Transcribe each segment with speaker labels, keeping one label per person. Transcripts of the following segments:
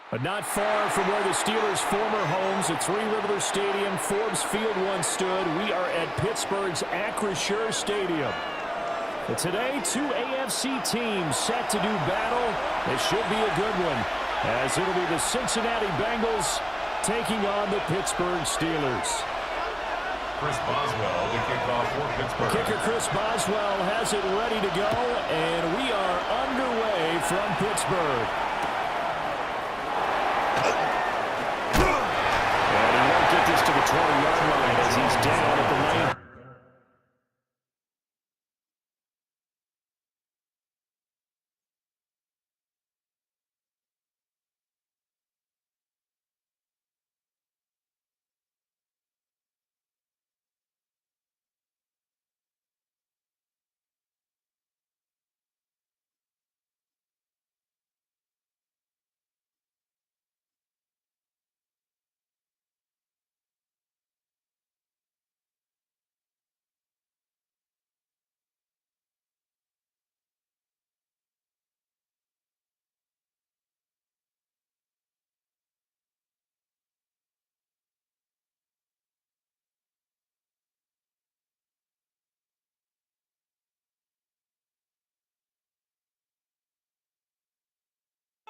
Speaker 1: But not far from where the Steelers' former homes at Three River Stadium, Forbes Field once stood, we are at Pittsburgh's Acrisure Stadium. But today, two AFC teams set to do battle. It should be a good one, as it'll be the Cincinnati Bengals taking on the Pittsburgh Steelers.
Speaker 2: Chris Boswell, the kickoff for Pittsburgh.
Speaker 1: Kicker Chris Boswell has it ready to go, and we are underway from Pittsburgh. And he won't get this to the 20-yard line as he's down at the lane.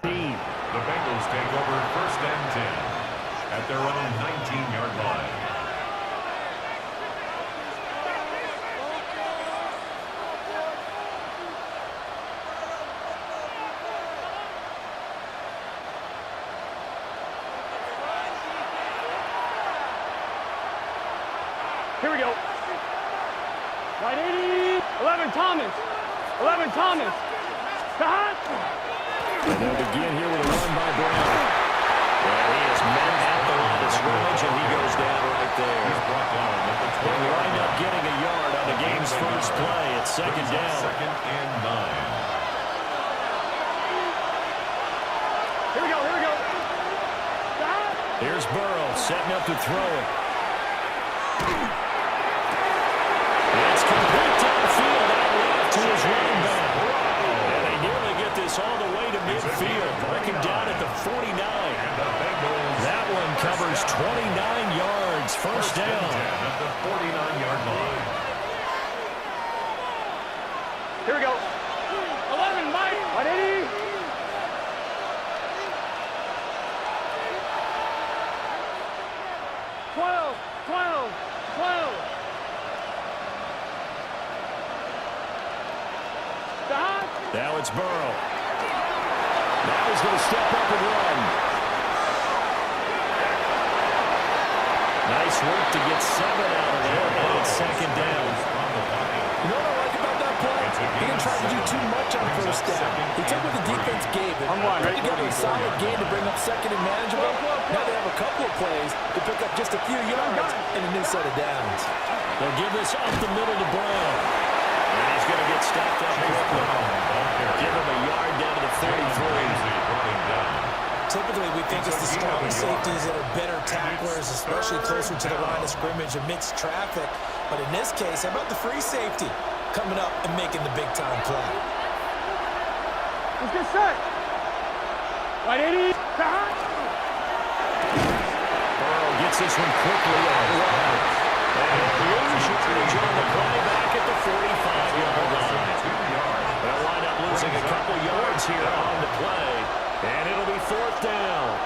Speaker 2: The Bengals take over 1st and 10 at their own 19-yard line.
Speaker 3: Here we go. Right 80. 11 Thomas. 11 Thomas. Cut.
Speaker 1: And they'll begin here with a run by Brown. And he is met at the line of scrimmage, and he goes down right there.
Speaker 2: He's brought down at the 20.
Speaker 1: They wind up getting a yard on the game's first play. It's second down.
Speaker 2: 2nd and 9.
Speaker 3: Here we go. Here we go. Cut.
Speaker 1: Here's Burrow setting up to throw it. It's complete downfield out left to his running back. And they nearly get this all the way to midfield, breaking down at the 49. That one covers 29 yards, first down.
Speaker 2: At the 49-yard line.
Speaker 3: Here we go. 11 Mike. Right 80.
Speaker 1: Now it's Burrow. Now he's going to step up and run. Nice work to get 7 out of there, and it's second down.
Speaker 4: You know what I like about that play? He didn't try to do too much on first down. He took what the defense gave him, put together a solid game to bring up second and manageable. Now they have a couple of plays to pick up just a few yards and a new set of downs.
Speaker 1: They'll give this up the middle to Brown. And he's going to get stopped up quickly. Give him a yard down to the 33.
Speaker 4: Typically, we think it's the stronger safeties that are better tacklers, especially closer to the line of scrimmage amidst traffic. But in this case, how about the free safety coming up and making the big-time play?
Speaker 3: Let's get set. Right 80.
Speaker 1: Burrow gets this one quickly out wide. And huge yardage on the play back at the 45-yard line. They'll wind up losing a couple yards here on the play. And it'll be 4th down.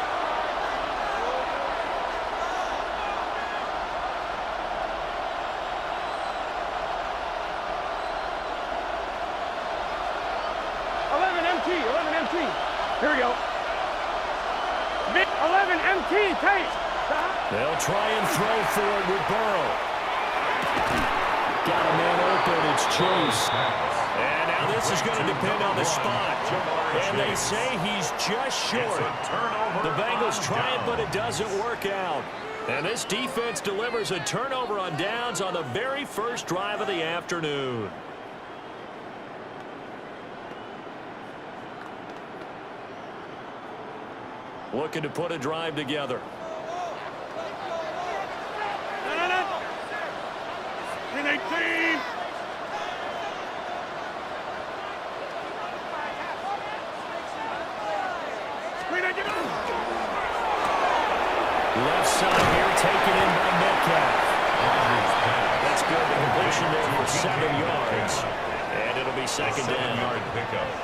Speaker 3: Here we go. 11 MT, take.
Speaker 1: They'll try and throw for it with Burrow. Got a man open, it's Chase. And now this is going to depend on the spot. And they say he's just short. The Bengals try it, but it doesn't work out. And this defense delivers a turnover on downs on the very first drive of the afternoon. Looking to put a drive together.
Speaker 3: In 18.
Speaker 1: Left side here, taken in by Metcalf. That's good. The completion there for 7 yards. And it'll be second down.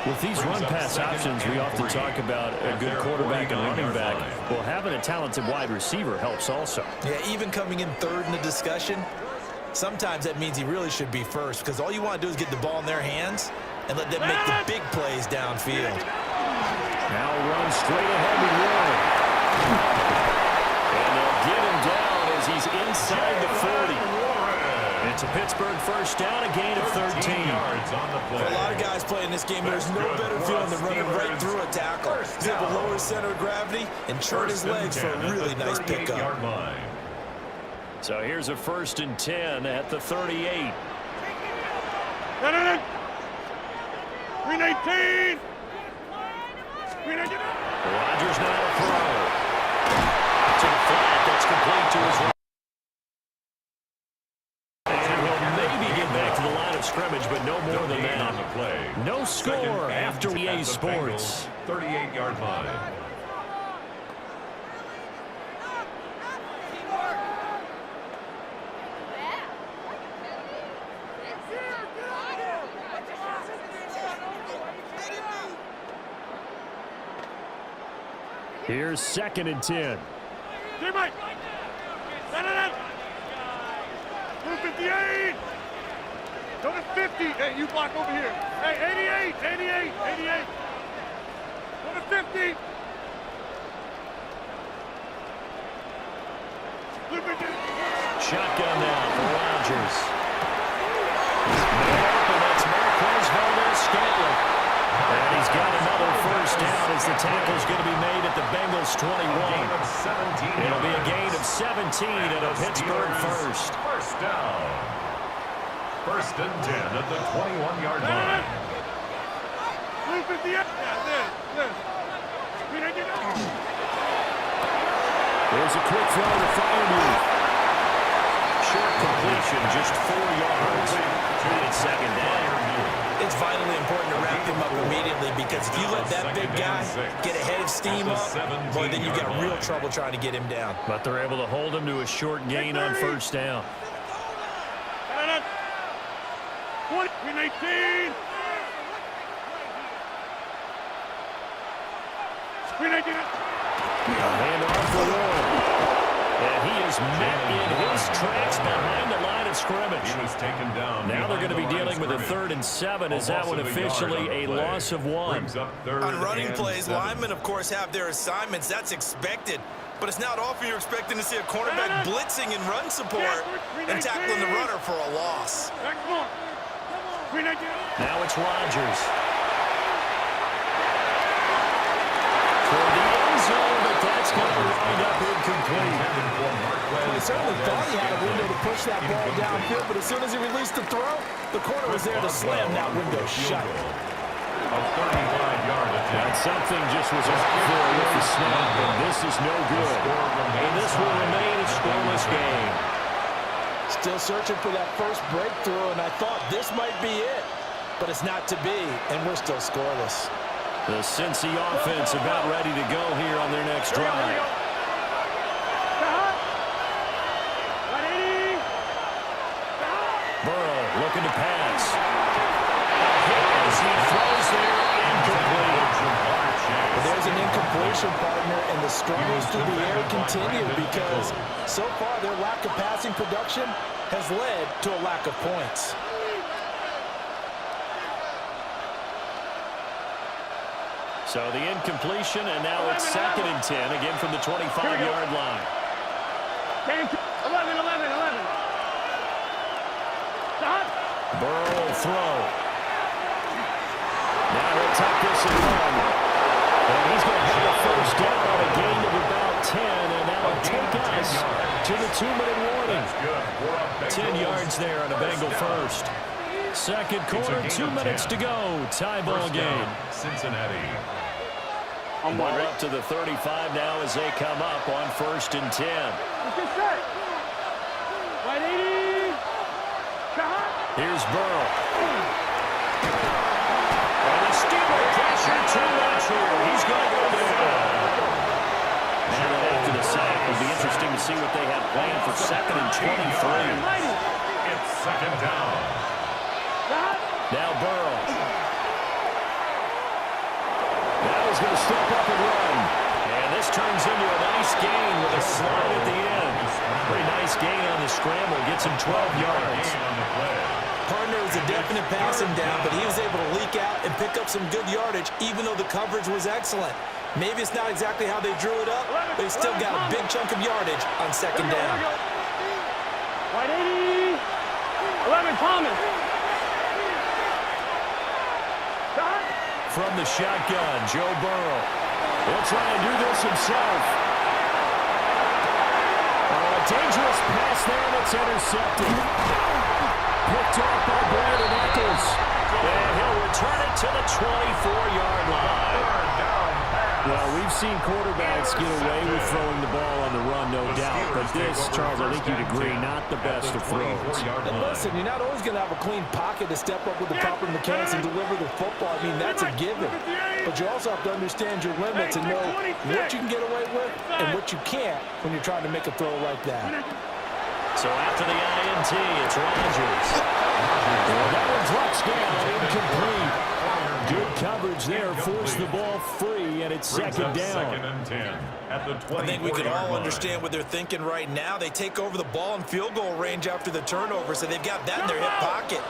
Speaker 1: With these run-pass options, we often talk about a good quarterback and running back. Well, having a talented wide receiver helps also.
Speaker 4: Yeah, even coming in third in the discussion, sometimes that means he really should be first, because all you want to do is get the ball in their hands and let them make the big plays downfield.
Speaker 1: Now run straight ahead with Warren. And they'll get him down as he's inside the 40. It's a Pittsburgh first down, a gain of 13.
Speaker 4: For a lot of guys playing this game, there's no better feeling than running right through a tackle. He's able to lower his center of gravity and turn his legs for a really nice pickup.
Speaker 1: So here's a 1st and 10 at the 38.
Speaker 3: 319.
Speaker 1: Rodgers now to throw. To the flat, that's complete to his right. And he'll maybe get back to the line of scrimmage, but no more than that. No score after EA Sports.
Speaker 2: 38-yard line.
Speaker 1: Here's 2nd and 10.
Speaker 3: Mike. 258. Go to 50. Hey, you block over here. Hey, 88. Go to 50.
Speaker 1: Shotgun now for Rodgers. And that's Marquez Valdez-Scantling. And he's got another first down as the tackle's going to be made at the Bengals 21. It'll be a gain of 17 and a Pittsburgh first.
Speaker 2: First down. 1st and 10 at the 21-yard line.
Speaker 1: There's a quick throw to Freiermuth. Short completion, just 4 yards. It's second down.
Speaker 4: It's vitally important to wrap him up immediately, because if you let that big guy get ahead of steam up, boy, then you've got real trouble trying to get him down.
Speaker 1: But they're able to hold him to a short gain on first down.
Speaker 3: 319.
Speaker 1: Hand off for Warren. And he is met in his tracks behind the line of scrimmage.
Speaker 2: He was taken down.
Speaker 1: Now they're going to be dealing with a 3rd and 7. Is that one officially a loss of 1?
Speaker 4: On running plays, linemen, of course, have their assignments. That's expected. But it's not often you're expecting to see a cornerback blitzing and run support and tackling the runner for a loss.
Speaker 1: Now it's Rodgers. For the end zone, but that's going to wind up incomplete.
Speaker 4: He certainly thought he had a window to push that ball downfield, but as soon as he released the throw, the corner was there to slam that window shut.
Speaker 2: A 35-yard attempt.
Speaker 1: And something just was off there with the snap, and this is no good. And this will remain a scoreless game.
Speaker 4: Still searching for that first breakthrough, and I thought this might be it. But it's not to be, and we're still scoreless.
Speaker 1: The Cincy offense about ready to go here on their next drive. Burrow looking to pass. As he throws there, incomplete.
Speaker 4: Well, there's an incompletion, partner, and the struggles through the air continue, because so far their lack of passing production has led to a lack of points.
Speaker 1: So the incompletion, and now it's 2nd and 10, again from the 25-yard line.
Speaker 3: 11.
Speaker 1: Burrow will throw. Now he'll tuck this and run. And he's going to have a first down, a gain of about 10, and that'll take us to the 2-minute warning. 10 yards there on a Bengal first. Second quarter, 2 minutes to go. Tie ball game.
Speaker 2: Cincinnati.
Speaker 1: We're up to the 35 now as they come up on 1st and 10. Here's Burrow. And the Steeler pressure too much here. He's going to go down. see what they have planned for 2nd and 23.
Speaker 2: It's 2nd down.
Speaker 1: Now Burrow. Now he's going to step up and run. And this turns into a nice gain with a slide at the end. Pretty nice gain on the scramble. Gets him 12 yards.
Speaker 4: Partner was a definite passing down, but he was able to leak out and pick up some good yardage, even though the coverage was excellent. Maybe it's not exactly how they drew it up, but he still got a big chunk of yardage on 2nd down.
Speaker 3: White 80. 11, Thomas.
Speaker 1: From the shotgun, Joe Burrow. He'll try and do this himself. Oh, a dangerous pass there that's intercepted. Picked off by Brandon Eccles. And he'll return it to the 24-yard line. Well, we've seen quarterbacks get away with throwing the ball on the run, no doubt. But this, Charles, I think you'd agree, not the best of throws.
Speaker 4: And listen, you're not always going to have a clean pocket to step up with the proper mechanics and deliver the football. I mean, that's a given. But you also have to understand your limits and know what you can get away with and what you can't when you're trying to make a throw like that.
Speaker 1: So after the INT, it's Rodgers. Well, that one drops down, incomplete. Good coverage there, forced the ball free, and it's 2nd down.
Speaker 2: 2nd and 10 at the 24-yard
Speaker 4: I think we can all
Speaker 2: line.
Speaker 4: understand what they're thinking right now. They take over the ball in field goal range after the turnover, so they've got that in their hip pocket.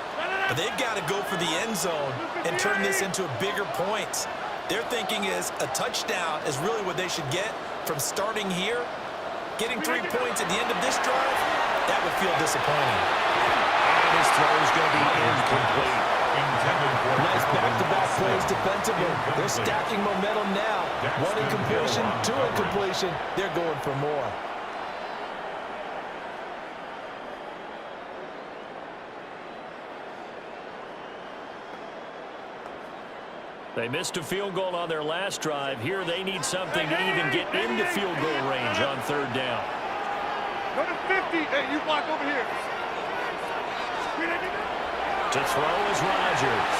Speaker 4: But they've got to go for the end zone and turn this into bigger points. Their thinking is a touchdown is really what they should get from starting here. Getting 3 points at the end of this drive, that would feel disappointing.
Speaker 1: And his throw is going to be incomplete.
Speaker 4: Nice back-to-back plays defensively. They're stacking momentum now. 1 incompletion, 2 incompletion. They're going for more.
Speaker 1: They missed a field goal on their last drive. Here they need something to even get into field goal range on 3rd down.
Speaker 3: Go to 50. Hey, you block over here.
Speaker 1: To throw is Rodgers.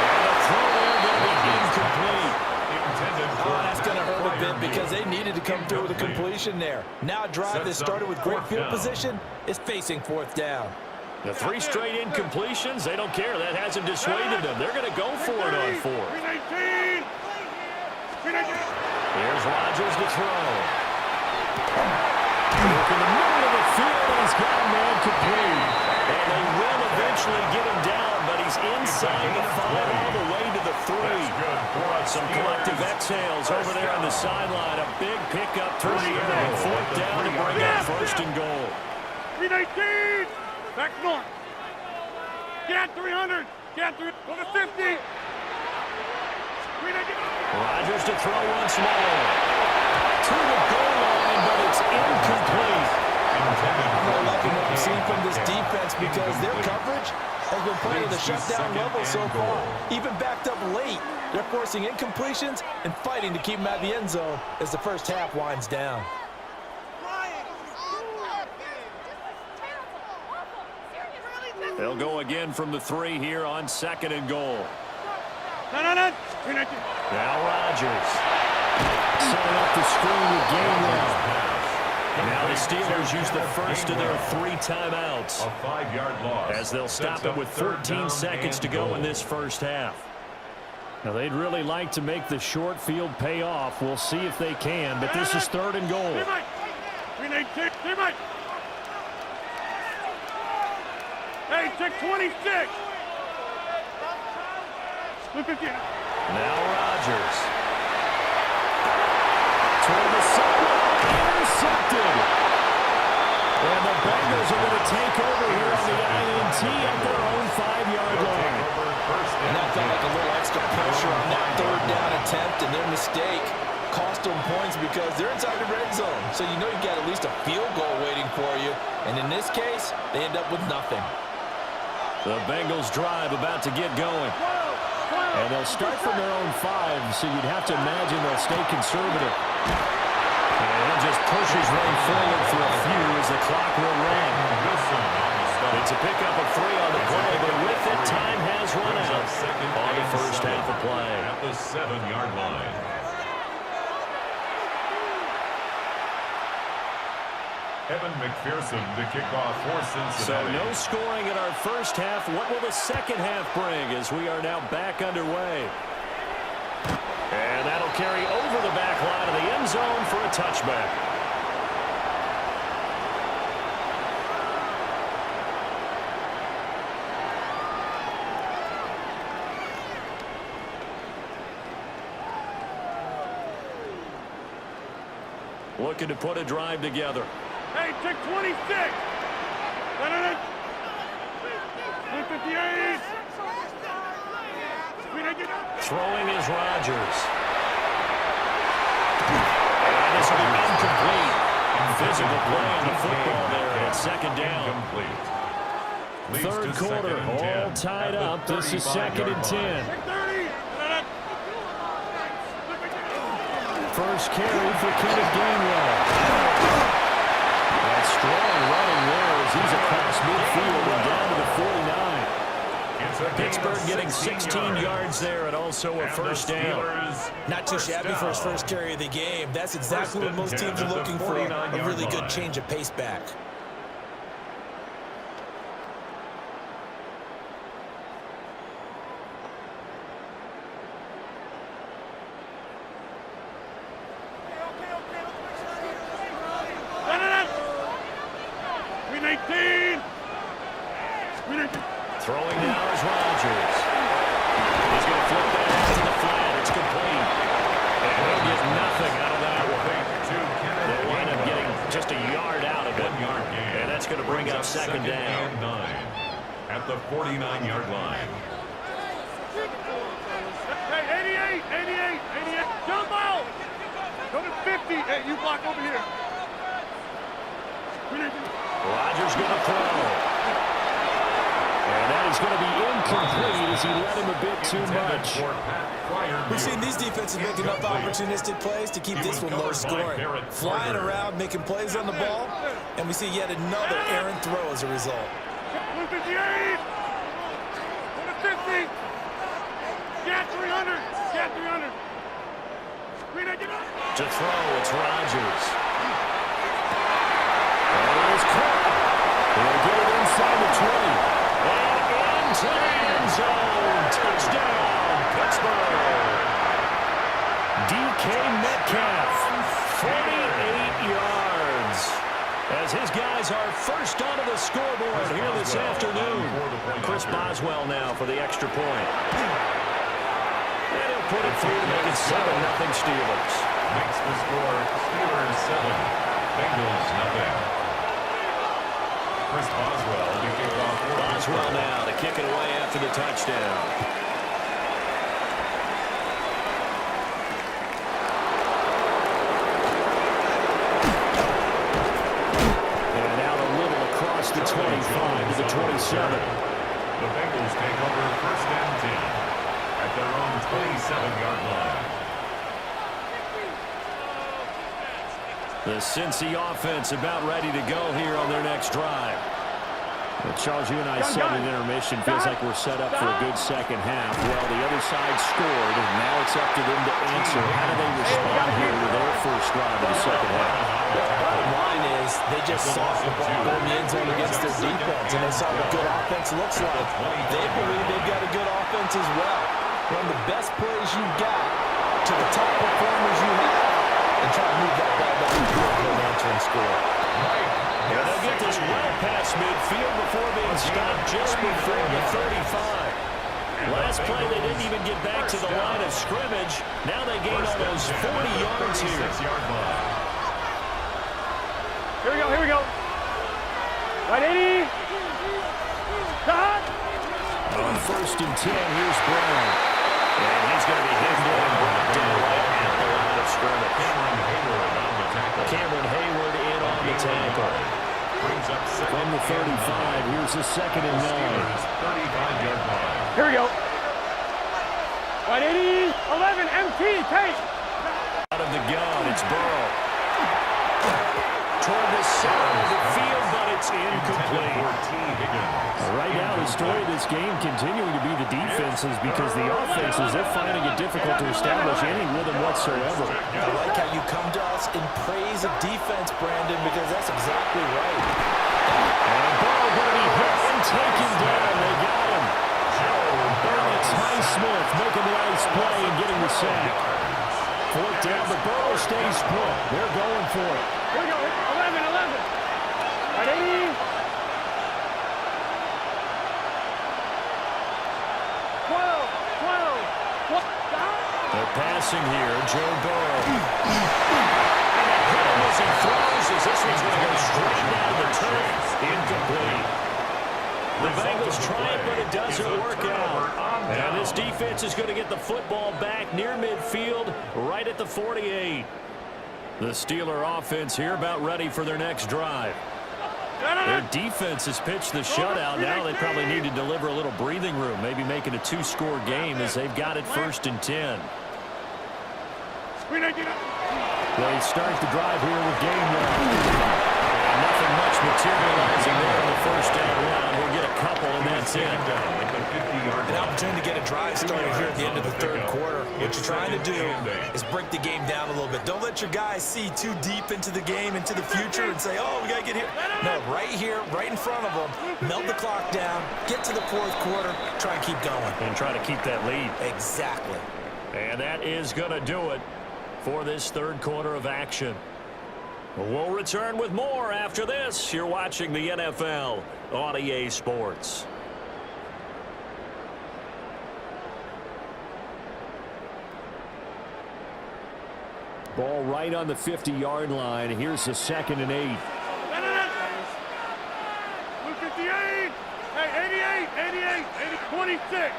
Speaker 1: And the throw there going to be incomplete.
Speaker 4: Oh, that's going to hurt a bit because they needed to come through with a completion there. Now a drive that started with great field position is facing 4th down.
Speaker 1: The 3 straight incompletions, they don't care. That hasn't dissuaded them. They're going to go for it on 4th. Here's Rodgers to throw. Look in the middle of the field, and he's got a man complete. And they will eventually get him down, but he's inside the 5 all the way to the 3. Some collective exhales over there on the sideline. A big pickup through the air. And 4th down to bring up 1st and goal.
Speaker 3: 319. Back north. Get 300. Get 300. Go to 50.
Speaker 1: Rodgers to throw once more. To the goal line, but it's incomplete.
Speaker 4: I'm not liking what I'm seeing from this defense because their coverage has been playing at the shutdown level so far. Even backed up late, they're forcing incompletions and fighting to keep them out of the end zone as the first half winds down.
Speaker 1: They'll go again from the 3 here on 2nd and goal.
Speaker 3: No.
Speaker 1: Now Rodgers. Setting up the screen with Gainwell. Now the Steelers use the first of their 3 timeouts.
Speaker 2: A 5-yard loss.
Speaker 1: As they'll stop it with 14 seconds to go in this first half. Now they'd really like to make the short field pay off. We'll see if they can, but this is 3rd and goal.
Speaker 3: Hey, check 26.
Speaker 1: Now Rodgers. Toward the sideline, intercepted. And the Bengals are going to take over here on the INT at their own 5-yard line.
Speaker 4: And that felt like a little extra pressure on that 3rd down attempt, and their mistake cost them points because they're inside the red zone. So you know you've got at least a field goal waiting for you. And in this case, they end up with nothing.
Speaker 1: The Bengals drive about to get going. And they'll start from their own 5, so you'd have to imagine they'll stay conservative. And he'll just push his way forward for a few as the clock will run. It's a pickup of 3 on the play, but with it, time has run out on the first half of play.
Speaker 2: At the 7-yard line. Evan McPherson to kick off for Cincinnati.
Speaker 1: So no scoring in our first half. What will the second half bring as we are now back underway? And that'll carry over the back line of the end zone for a touchback. Looking to put a drive together.
Speaker 3: Hey, check 26. 158.
Speaker 1: Throwing is Rodgers. And this will be incomplete. Physical play on the football there at second down. Third quarter, all tied up. This is 2nd and 10. First carry for Kenneth Gainwell. That strong running there as he's across midfield and down to the 49. Pittsburgh getting 16 yards there and also a first down.
Speaker 4: Not too shabby for his first carry of the game. That's exactly what most teams are looking for, a really good change of pace back.
Speaker 1: Throwing now is Rodgers. He's going to flip that out to the flat. It's complete. And he'll get nothing out of that one. They'll wind up getting just a yard out of it. And that's going to bring up second down.
Speaker 2: At the 49-yard line.
Speaker 3: Hey, 88. Jump out. Go to 50. Hey, you block over here.
Speaker 1: Rodgers going to throw. And that is going to be incomplete as he let him a bit too much.
Speaker 4: We've seen these defenses make enough opportunistic plays to keep this one low scoring. Flying around, making plays on the ball, and we see yet another errant throw as a result.
Speaker 3: 158! 150! Get 300! Get 300!
Speaker 1: To throw, it's Rodgers. And it is caught. They'll get it inside the 20. And into the end zone. Touchdown, Pittsburgh. DK Metcalf, 48 yards. As his guys are first onto the scoreboard here this afternoon. Chris Boswell now for the extra point. And he'll put it through to make it 7-0 Steelers.
Speaker 2: Makes the score Steelers 7, Bengals 0. Chris Boswell to kick off.
Speaker 1: Boswell now to kick it away after the touchdown. And out a little across the 25 to the 27.
Speaker 2: The Bengals take over 1st and 10 at their own 27-yard line.
Speaker 1: The Cincy offense about ready to go here on their next drive. Well, Charles, you and I said in intermission, feels like we're set up for a good second half. Well, the other side scored, and now it's up to them to answer. How do they respond here with their first drive of the second half?
Speaker 4: The bottom line is they just saw the ball go in the end zone against their defense, and they saw what good offense looks like. They believe they've got a good offense as well. Run the best plays you've got to the top performers you have, and try to move that ball down the field for an answering score.
Speaker 1: And they'll get this well past midfield before being stopped just before the 35. Last play, they didn't even get back to the line of scrimmage. Now they gain almost 40 yards here.
Speaker 3: Here we go. Right, 80. Cut.
Speaker 1: On 1st and 10, here's Brown. And he's going to be hit and brought down right at the line of scrimmage. Cameron Hayward in on the tackle. From the 35, here's the 2nd and 9.
Speaker 2: 35-yard line.
Speaker 3: Here we go. Right, 80. 11. MT. Take.
Speaker 1: Out of the gun, it's Burrow. Toward the center of the field, but It's incomplete. Right now, the story of this game continuing to be the defenses because the offenses, they're finding it difficult to establish any rhythm whatsoever.
Speaker 4: I like how you come to us in praise of defense, Brandon, because that's exactly right.
Speaker 1: And ball going to be hit and taken down. They got him. And it's Highsmith making the nice play and getting the sack. Fourth down, but Burrow stays put. They're going for it.
Speaker 3: Here we go. 11. At 80. 12.
Speaker 1: They're passing here. Joe Burrow. And hit him as he throws as this one's going to go straight down the turf. Incomplete. The Bengals try it, but it doesn't work out. And this defense is going to get the football back near midfield, right at the 48. The Steeler offense here about ready for their next drive. Their defense has pitched the shutout. Now they probably need to deliver a little breathing room, maybe make it a 2-score game as they've got it 1st and 10. They start the drive here with game one. Nothing much materializing there in the first down round. We'll get a couple, and that's it.
Speaker 4: An opportunity to get a drive started here at the end of the third quarter. What you're trying to do is break the game down a little bit. Don't let your guys see too deep into the game, into the future, and say, oh, we got to get here. No, right here, right in front of them, melt the clock down, get to the fourth quarter, try and keep going.
Speaker 1: And try to keep that lead.
Speaker 4: Exactly.
Speaker 1: And that is going to do it for this third quarter of action. We'll return with more after this. You're watching the NFL on EA Sports. Ball right on the 50-yard line. Here's the 2nd and 8.
Speaker 3: Blue 58. Hey, 88. 26.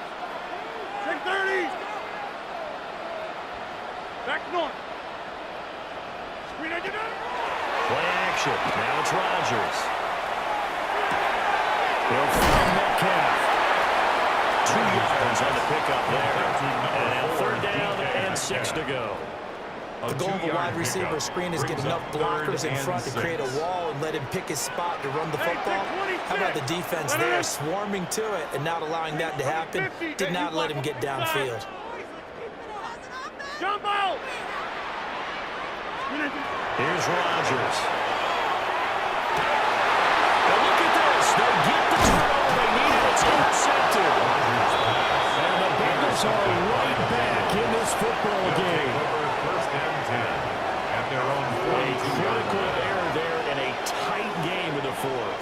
Speaker 3: Check 30. Back north.
Speaker 1: Play action. Now it's Rodgers. They'll find Metcalf. 2 yards on the pickup there. And now 3rd down and 6 to go.
Speaker 4: The goal of a wide receiver screen is get enough blockers in front to create a wall and let him pick his spot to run the football. How about the defense there swarming to it and not allowing that to happen? Did not let him get downfield.
Speaker 3: Jump out!
Speaker 1: Here's Rodgers. Now look at this. They get the turnover they needed. It's intercepted. And the Bengals are right back in this football game.
Speaker 2: First and 10 at their own 42.
Speaker 1: A critical error there in a tight game in the fourth.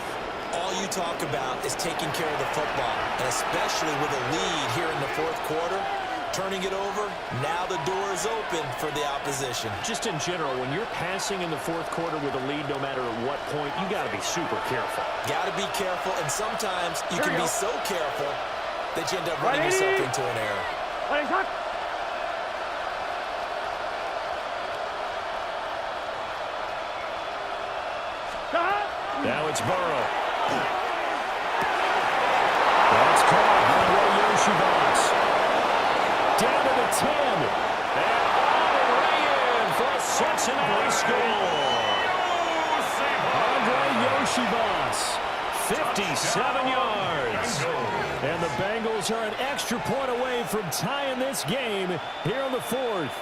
Speaker 4: All you talk about is taking care of the football, and especially with a lead here in the fourth quarter. Turning it over, now the door is open for the opposition.
Speaker 1: Just in general, when you're passing in the fourth quarter with a lead, no matter at what point, you got to be super careful.
Speaker 4: Got to be careful, and sometimes you can be so careful that you end up running yourself into an error.
Speaker 1: Now it's Burrow. That's caught. Yoshibas. Down to the 10. And all the way in for a Cincinnati score. Andre Yoshibas, 57 yards. And the Bengals are an extra point away from tying this game here in the fourth.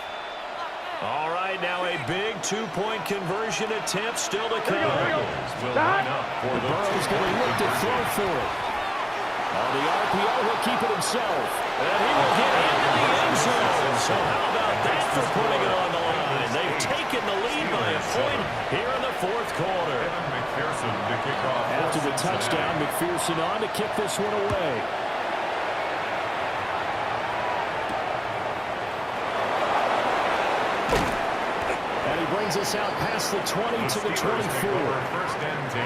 Speaker 1: All right, now a big 2-point conversion attempt still to come.
Speaker 2: Will line up for the
Speaker 1: Burrow's going to look to throw for it. On the RPO, he'll keep it himself. And he will get into the end zone. So how about that for putting it on the line? They've taken the lead by a point here in the fourth quarter.
Speaker 2: McPherson to kick off.
Speaker 1: After the touchdown, McPherson on to kick this one away. And he brings us out past the 20 to the 24.
Speaker 2: First and 10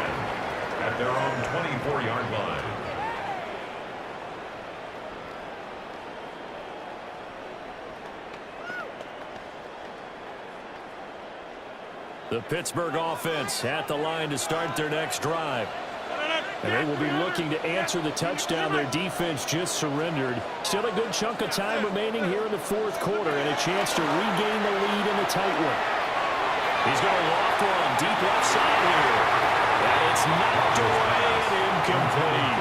Speaker 2: at their own 24-yard line.
Speaker 1: The Pittsburgh offense at the line to start their next drive. And they will be looking to answer the touchdown their defense just surrendered. Still a good chunk of time remaining here in the fourth quarter and a chance to regain the lead in the tight one. He's going to loft one deep left side here. It's knocked away and incomplete.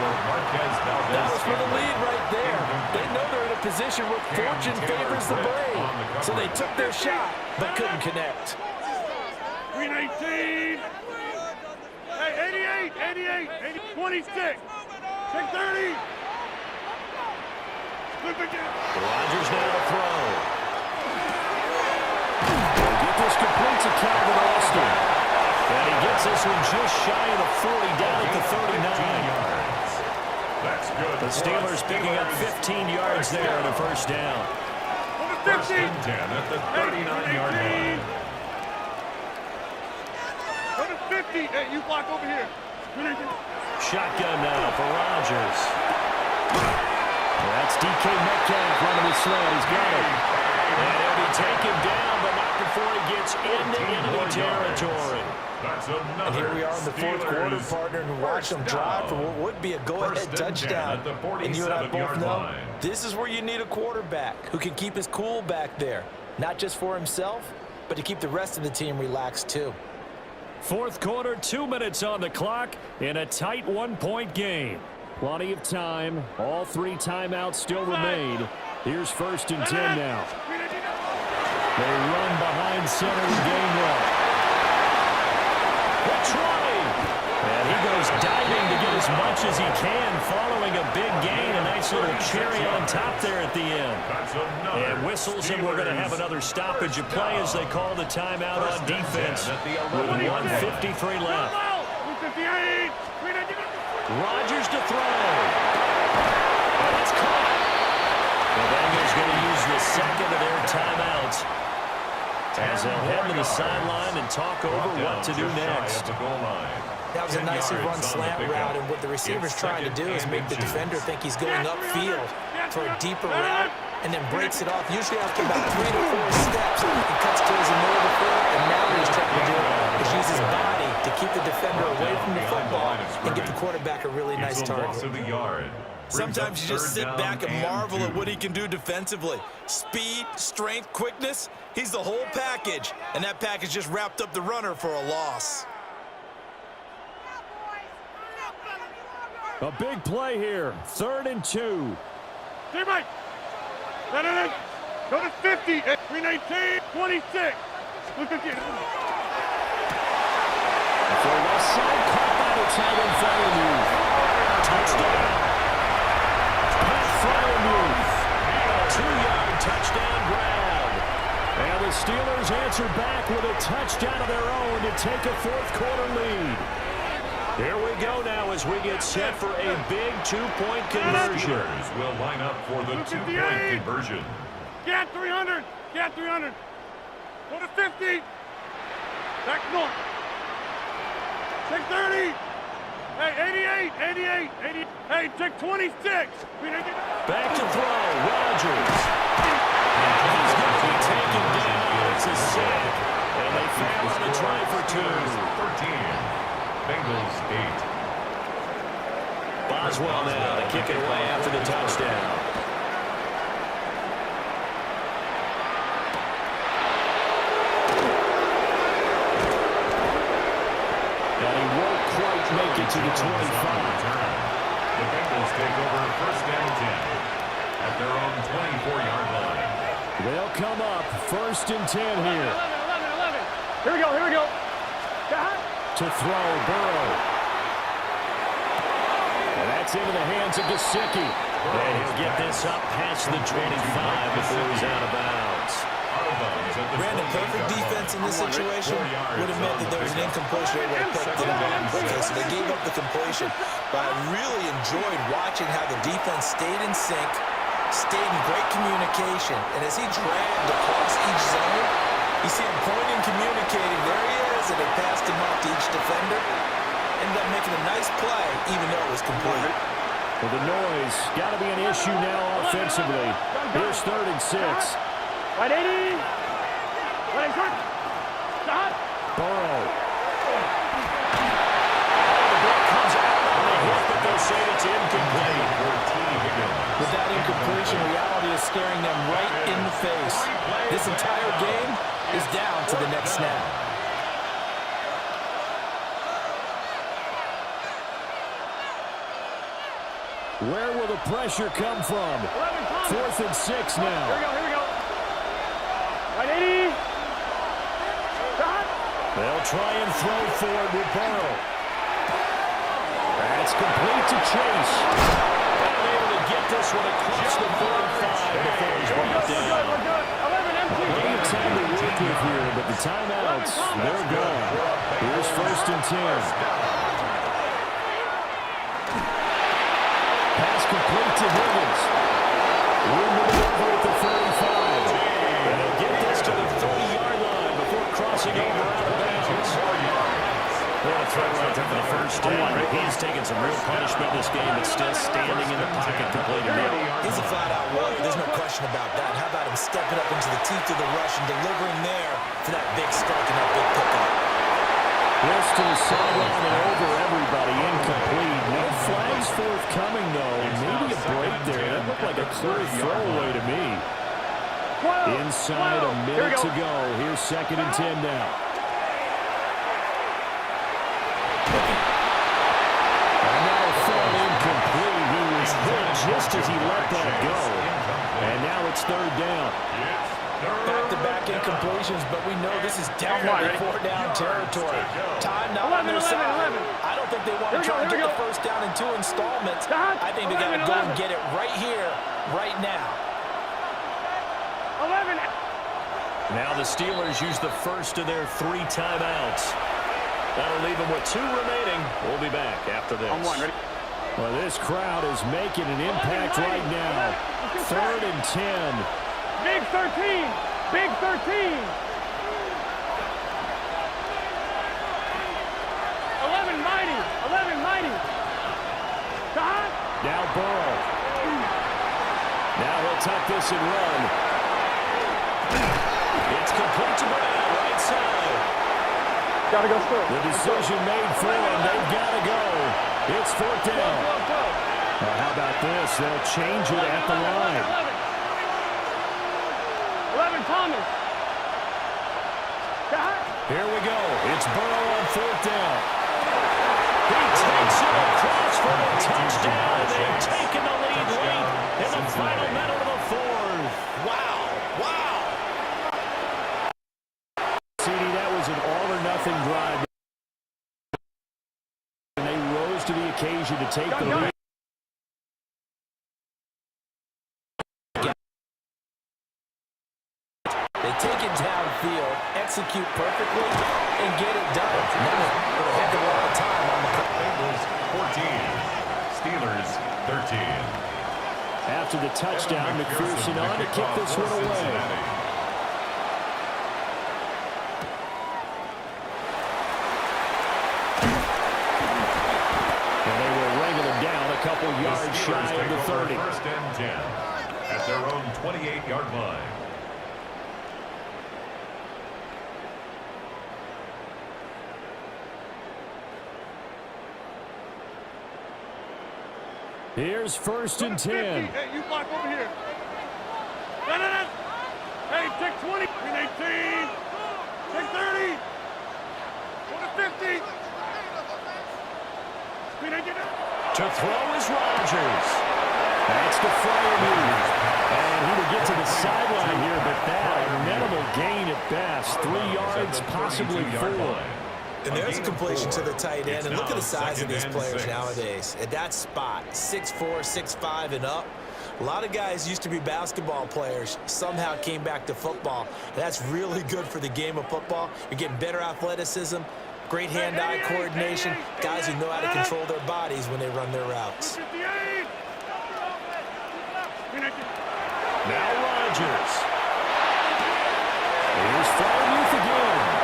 Speaker 4: That was for the lead right there. They know they're in a position where fortune favors the brave. So they took their shot, but couldn't connect.
Speaker 3: 319. Hey, 88, 26. 630.
Speaker 1: Rodgers now to throw. They'll get this complete to Calvin Austin. And he gets this one just shy of the 40, down at the 39.
Speaker 2: That's good.
Speaker 1: The Steelers picking up 15 yards there on a first down.
Speaker 2: First and 10 at the 39-yard line.
Speaker 3: Go to 50. Hey, you block over here.
Speaker 1: Shotgun now for Rodgers. That's DK Metcalf running the sled. He's got it. And he'll be taken down, but not before he gets into enemy territory.
Speaker 4: And here we are in the fourth quarter, partner, and watch them drive for what would be a go-ahead touchdown. And you and I both know this is where you need a quarterback who can keep his cool back there, not just for himself, but to keep the rest of the team relaxed too.
Speaker 1: Fourth quarter, 2 minutes on the clock in a tight one-point game. Plenty of time. All three timeouts still remain. Here's first and 10 now. They run behind center to gain one. They're trying. And he goes diving to get as much as he can, following a big gain. A nice little cherry on top there at the end. And whistles, and we're going to have another stoppage of play as they call the timeout on defense with 1:53 left. Rodgers to throw. And it's caught. The Bengals going to use the second of their timeouts as they'll head to the sideline and talk over what to do next.
Speaker 4: That was a nicely run slant route, and what the receiver's trying to do is make the defender think he's going upfield for a deeper route, and then breaks it off, usually after about 3 to 4 steps, and cuts towards the middle of the field, and now what he's trying to do is use his body to keep the defender away from the football and give the quarterback a really nice target.
Speaker 5: Sometimes you just sit back and marvel at what he can do defensively. Speed, strength, quickness, he's the whole package, and that package just wrapped up the runner for a loss.
Speaker 1: A big play here. 3rd and 2.
Speaker 3: Hey, Mike. Go to 50. 319. 26. Look at you.
Speaker 1: For left side, caught by the tight end Freiermuth. Touchdown. Pat Freiermuth. 2-yard touchdown grab. And the Steelers answer back with a touchdown of their own to take a fourth quarter lead. Here we go now as we get set for a big 2-point conversion.
Speaker 2: Steelers will line up for the 2-point conversion.
Speaker 3: Get 300. Get 300. Go to 50. Back north. 630. Hey, 88. Hey, check 26.
Speaker 1: Back to throw. Rodgers. He's going to be taken down. It's a sack. And they fail on the try for 2.
Speaker 2: 13. Bengals 8.
Speaker 1: Boswell now to kick it away after the touchdown. And he won't quite make it to the 25.
Speaker 2: The Bengals take over first and 10 at their own 24-yard line.
Speaker 1: They'll come up first and 10 here.
Speaker 3: 11. Here we go.
Speaker 1: To throw, Burrow. And that's into the hands of Gesicki. And he'll get this up past the 25 before he's out of bounds.
Speaker 5: Brandon, perfect defense in this situation would have meant that there was an incompletion that would have picked it up. Okay, so they gave up the completion. But I really enjoyed watching how the defense stayed in sync, stayed in great communication. And as he dragged across each zone, you see him pointing, communicating. There he is, and they passed him off to each defender. Ended up making a nice play, even though it was complete.
Speaker 1: Well, the noise got to be an issue now offensively. Here's 3rd and 6.
Speaker 3: Right, 80.
Speaker 1: Burrow. The ball comes out on the hit, but they'll say it's incomplete.
Speaker 4: With that incompletion, reality is staring them right in the face. This entire game is down to the next snap.
Speaker 1: Where will the pressure come from? 4th and 6 now.
Speaker 3: Here we go. Right, 80.
Speaker 1: They'll try and throw for it with Burrow. That's complete to Chase. Able to get this one across the 45 before he's brought down. Plenty of time to work with here, but the timeouts, they're gone. Here's 1st and 10. Pass complete to Higgins. Room to over at the 35. And they'll get this to the 30-yard line before crossing over out of bounds. What a throw right there for the first down. He's taken some real punishment in this game, but still standing in the pocket, completing it.
Speaker 5: He's a flat-out warrior. There's no question about that. How about him stepping up into the teeth of the rush and delivering there for that big strike and that big pickup?
Speaker 1: This to the sideline and over everybody, incomplete. No flags forthcoming, though. Maybe a break there. That looked like a clear throwaway to me. Inside a minute to go. Here's 2nd and 10 now. And now a throw incomplete. He was hit just as he let that go. And now it's 3rd down.
Speaker 5: Back-to-back incompletions, but we know this is definitely 4th down territory. Time not on their side. I don't think they want to try and get the first down in 2 installments. I think they got to go and get it right here, right now.
Speaker 3: 11.
Speaker 1: Now the Steelers use the first of their 3 timeouts. That'll leave them with 2 remaining. We'll be back after this. Well, this crowd is making an impact right now. 3rd and 10.
Speaker 3: Big 13. Big 13. 11 mighty. 11 mighty.
Speaker 1: Now Burrow. Now he'll tuck this and run. It's complete to Brown, right side.
Speaker 3: Gotta go still.
Speaker 1: The decision made for them. They've got to go. It's 4th down. Now how about this? They'll change it at the line.
Speaker 3: 11 Thomas.
Speaker 1: Here we go. It's Burrow on 4th down. He takes it across for a touchdown. They've taken the lead late in the final minute of the 4th.
Speaker 5: Wow.
Speaker 1: CD, that was an all-or-nothing drive. And they rose to the occasion to take the lead.
Speaker 5: They take it downfield, execute perfectly, and get it done. Never put a heck of a lot of time on the
Speaker 2: Bengals 14, Steelers 13.
Speaker 1: After the touchdown, McPherson on to kick this one away. And they will wrangle him down a couple yards shy of the 30.
Speaker 2: 1st and 10 at their own 28-yard line.
Speaker 1: Here's 1st and 10.
Speaker 3: Hey, you block over here. No. Hey, take 20. 18. Take 30. Go to 50.
Speaker 1: To throw is Rodgers. That's the flyer move. And he will get to the sideline here, but that a minimal gain at best. 3 yards, possibly 4.
Speaker 5: And there's a completion to the tight end. And look at the size of these players nowadays. At that spot, 6'4", 6'5", and up. A lot of guys used to be basketball players, somehow came back to football. And that's really good for the game of football. You're getting better athleticism, great hand-eye coordination, guys who know how to control their bodies when they run their routes.
Speaker 1: Now Rodgers. Here's Freiermuth again.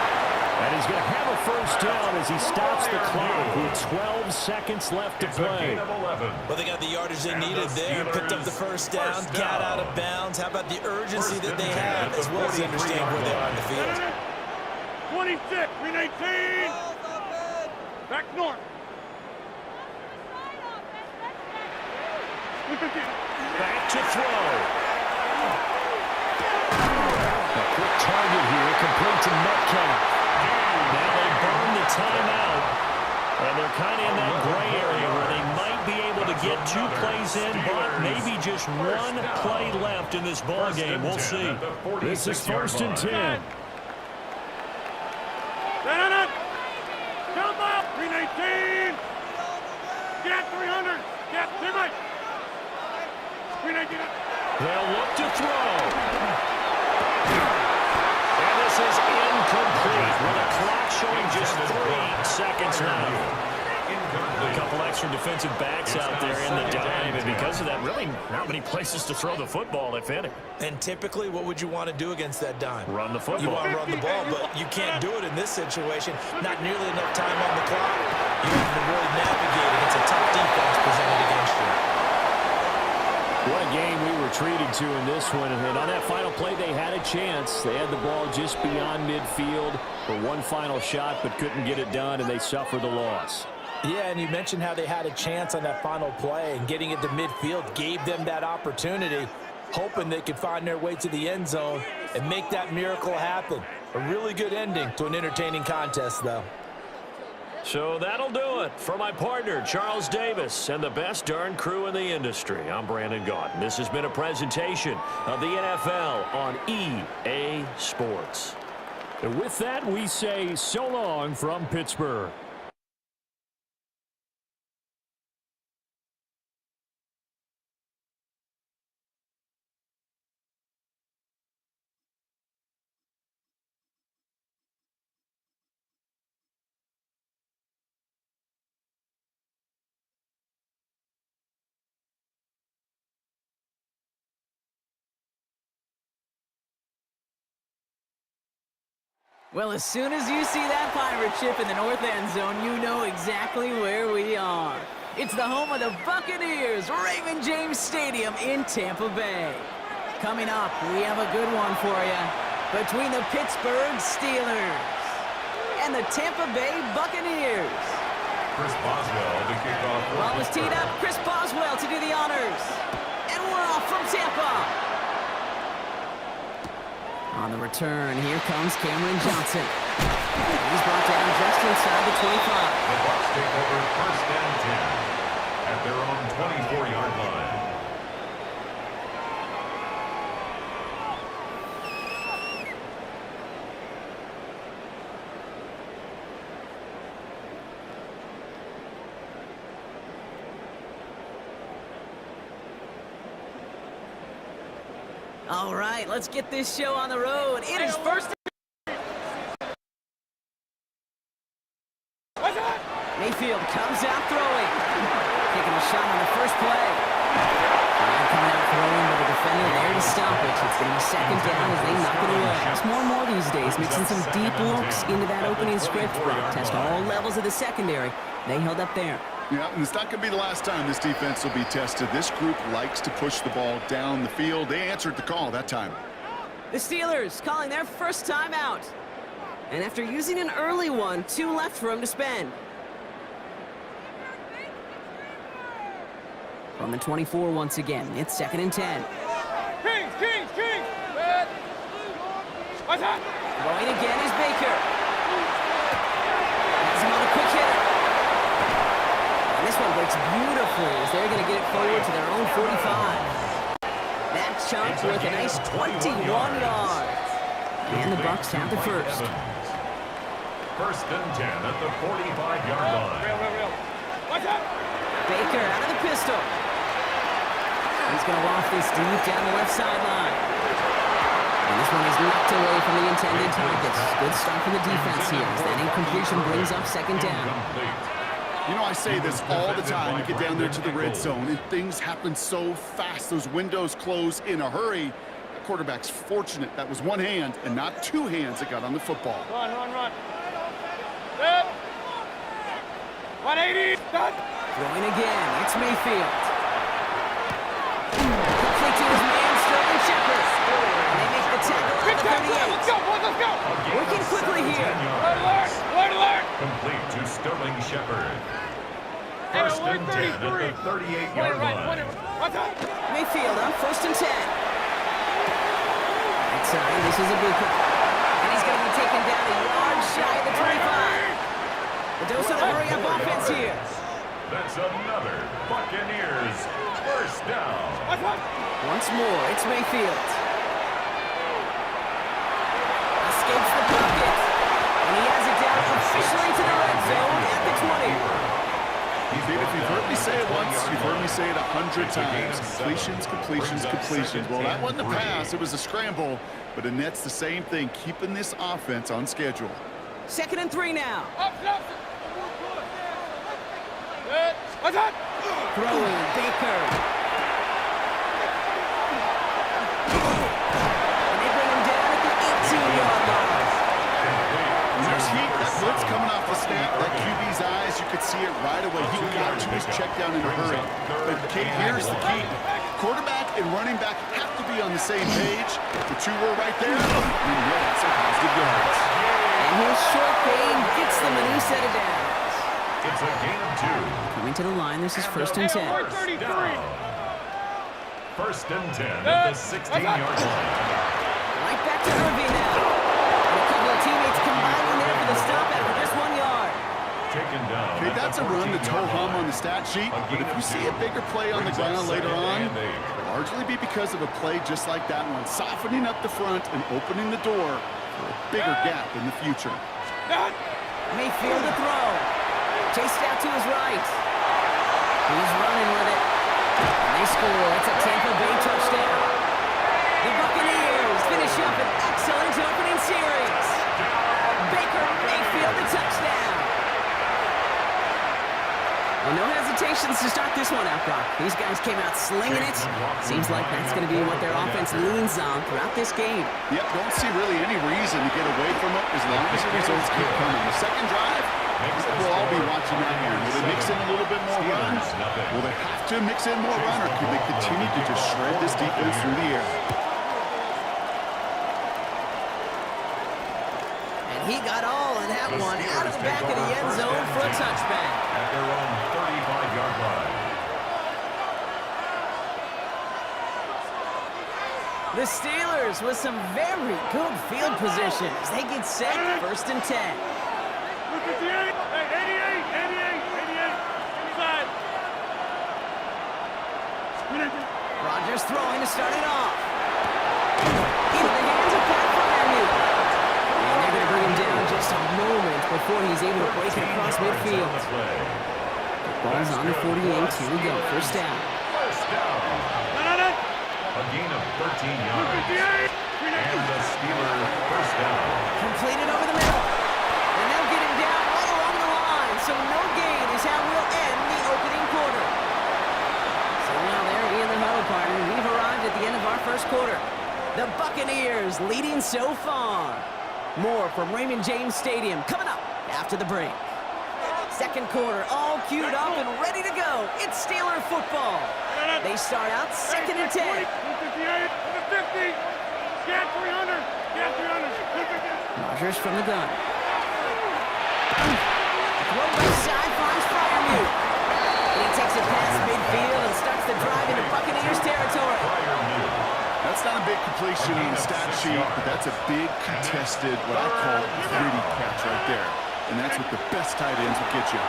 Speaker 1: And he's going to have a first down as he stops the clock with 12 seconds left to play.
Speaker 5: Well, they got the yardage they needed there. Picked up the first down, got out of bounds. How about the urgency that they have, as well as they understand where they are on the field?
Speaker 3: 26, 18. Back north.
Speaker 1: Back to throw. A quick target here, complete to Metcalf. Now they burn the timeout, and they're kind of in that gray area where they might be able to get 2 plays in, but maybe just 1 play left in this ball game. We'll see. This is 1st and 10.
Speaker 3: Jump up! 319! Get 300! Get teammate! 319!
Speaker 1: They'll look to throw. And this is incomplete with a clock showing just 3 seconds left. A couple extra defensive backs out there in the dime, and because of that, really not many places to throw the football, if any.
Speaker 5: And typically, what would you want to do against that dime?
Speaker 1: Run the football.
Speaker 5: You want to run the ball, but you can't do it in this situation. Not nearly enough time on the clock. You have to really navigate against a tough defense presented against you.
Speaker 1: What a game we were treated to in this one. And on that final play, they had a chance. They had the ball just beyond midfield for one final shot, but couldn't get it done, and they suffered the loss.
Speaker 5: Yeah, and you mentioned how they had a chance on that final play, and getting it to midfield gave them that opportunity, hoping they could find their way to the end zone and make that miracle happen. A really good ending to an entertaining contest, though.
Speaker 1: So that'll do it for my partner, Charles Davis, and the best darn crew in the industry. I'm Brandon Gaudin. This has been a presentation of the NFL on EA Sports. And with that, we say so long from Pittsburgh.
Speaker 6: Well, as soon as you see that pirate ship in the north end zone, you know exactly where we are. It's the home of the Buccaneers, Raymond James Stadium in Tampa Bay. Coming up, we have a good one for you between the Pittsburgh Steelers and the Tampa Bay Buccaneers.
Speaker 2: Chris Boswell to kick off.
Speaker 6: Ball is teed up. Chris Boswell to do the honors. And we're off from Tampa. On the return, here comes Cameron Johnson. He's brought down just inside the 25.
Speaker 2: The Bucs take over 1st and 10 at their own 24-yard line.
Speaker 6: All right, let's get this show on the road. It is 1st. Mayfield comes out throwing. Taking a shot on the first play. And coming out throwing with the defender there to stop it. It's going to be 2nd down as they knock it away. It's more and more these days, mixing some deep looks into that opening script. Test all levels of the secondary. They held up there.
Speaker 7: Yeah, and it's not going to be the last time this defense will be tested. This group likes to push the ball down the field. They answered the call that time.
Speaker 6: The Steelers calling their first time out. And after using an early one, 2 left for him to spend. From the 24 once again, it's 2nd and 10.
Speaker 3: Kings! Red! What's that?
Speaker 6: Going again is Baker. Has him on a quick hitter. And this one breaks beautifully as they're going to get it forward to their own 45. That chunk worth a nice 21 yards. And the Bucs have the first.
Speaker 2: 1st and 10 at the 45-yard line.
Speaker 3: Real. What's that?
Speaker 6: Baker out of the pistol. He's going to loft this deep down the left sideline. And this one is knocked away from the intended targets. Good start from the defense here as that incompletion brings up 2nd down.
Speaker 7: You know, I say this all the time. You get down there to the red zone, and things happen so fast. Those windows close in a hurry. The quarterback's fortunate that was one hand and not 2 hands that got on the football.
Speaker 3: Run. Red! 180! Done!
Speaker 6: Throwing again, it's Mayfield. Complete to his man, Sterling Shepard. And they make the tackle at the 38.
Speaker 3: Let's go, boys, let's go!
Speaker 6: Working quickly here.
Speaker 3: Alert!
Speaker 2: Complete to Sterling Shepard.
Speaker 3: Hey,
Speaker 2: 1st and 10 at the 38-yard line.
Speaker 3: What's that?
Speaker 6: Mayfield on 1st and 10. That's right, this is a big one. And he's going to be taken down a yard shy of the 25. The dose of the hurry-up offense here.
Speaker 2: That's another Buccaneers, first down.
Speaker 6: Once more, it's Mayfield. Escapes the pocket. And he has it down officially to the red zone at the 20.
Speaker 7: If you've heard me say it once, you've heard me say it 100 times. Completions, completions, completions. Well, that wasn't a pass. It was a scramble. But it nets the same thing, keeping this offense on schedule.
Speaker 6: 2nd and 3 now. Throwing, Baker. And they bring him down at the 18-yard line.
Speaker 7: There's heat, that blitz coming off the snap, that QB's eyes, you could see it right away. He got to his check down in a hurry. But Kate, here's the key. Quarterback and running back have to be on the same page. The two were right there. And yeah, some positive yards.
Speaker 6: And his short game gets them a new set of downs.
Speaker 2: It's a gain of 2.
Speaker 6: Coming to the line, this is 1st and 10.
Speaker 2: First and 10 at the 16-yard line.
Speaker 6: Right back to Irving now. And a couple of teammates combining there for the stop after just 1 yard.
Speaker 2: Taken down.
Speaker 7: Okay, that's a run that's ho-hum on the stat sheet. But if you see a bigger play on the ground later on, it'll largely be because of a play just like that one, softening up the front and opening the door for a bigger gap in the future.
Speaker 6: Mayfield to throw. Chased out to his right. He's running with it. And they score. It's a Tampa Bay touchdown. The Buccaneers finish up an excellent opening series. Baker Mayfield the touchdown. Well, no hesitations to start this one out, Brock. These guys came out slinging it. Seems like that's going to be what their offense leans on throughout this game.
Speaker 7: Yep, don't see really any reason to get away from it as long as the results keep coming. The second drive, we'll all be watching that one. Will they mix in a little bit more run? Will they have to mix in more run, or can they continue to just shred this defense through the air?
Speaker 6: And he got all in that one out of the back of the end zone for a touchback.
Speaker 2: At their own 35-yard line.
Speaker 6: The Steelers with some very good field position as they get set 1st and 10.
Speaker 3: Look at the 88, inside.
Speaker 6: Rodgers throwing to start it off. Into the hands of Pat Fryermuth. And they're going to bring him down just a moment before he's able to break it across midfield. The ball's on the 48. Here we go. First down.
Speaker 2: First down. A gain of 13 yards. And the Steelers first down.
Speaker 6: Completed over the middle. And they'll get him down all along the line. So no gain is how we'll end the opening quarter. So now there in the huddle, partner. We've arrived at the end of our first quarter. The Buccaneers leading so far. More from Raymond James Stadium coming up after the break. Second quarter, all queued up and ready to go. It's Steeler football. They start out 2nd and 10.
Speaker 3: 58, 50. Get 300. Get 300.
Speaker 6: Rodgers from the gun. Throw left side finds Fryermuth. And he takes it past midfield and starts the drive into Buccaneers territory.
Speaker 7: That's not a big completion on the stat sheet, but that's a big contested, what I call gritty catch right there. And that's what the best tight ends will get you.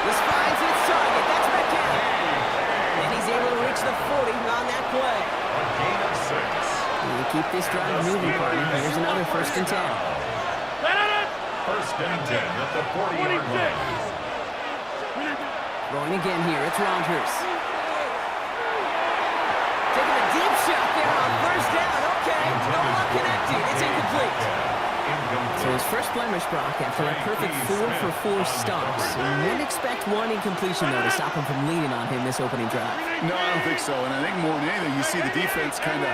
Speaker 6: This finds its target. That's Metcalf. And he's able to reach the 40 on that play.
Speaker 2: A gain of 6.
Speaker 6: We'll keep this drive moving, partner. Here's another 1st and 10.
Speaker 2: First and 10 at the 40-yard line.
Speaker 6: Throwing again here. It's Rodgers. Taking a deep shot there on first down. Okay. No luck connected. It's incomplete. So his first blemish, Brock, after a perfect 4 for 4 starts. Wouldn't expect one incompletion, though, to stop him from leaning on him this opening drive.
Speaker 7: No, I don't think so. And I think more than anything, you see the defense kind of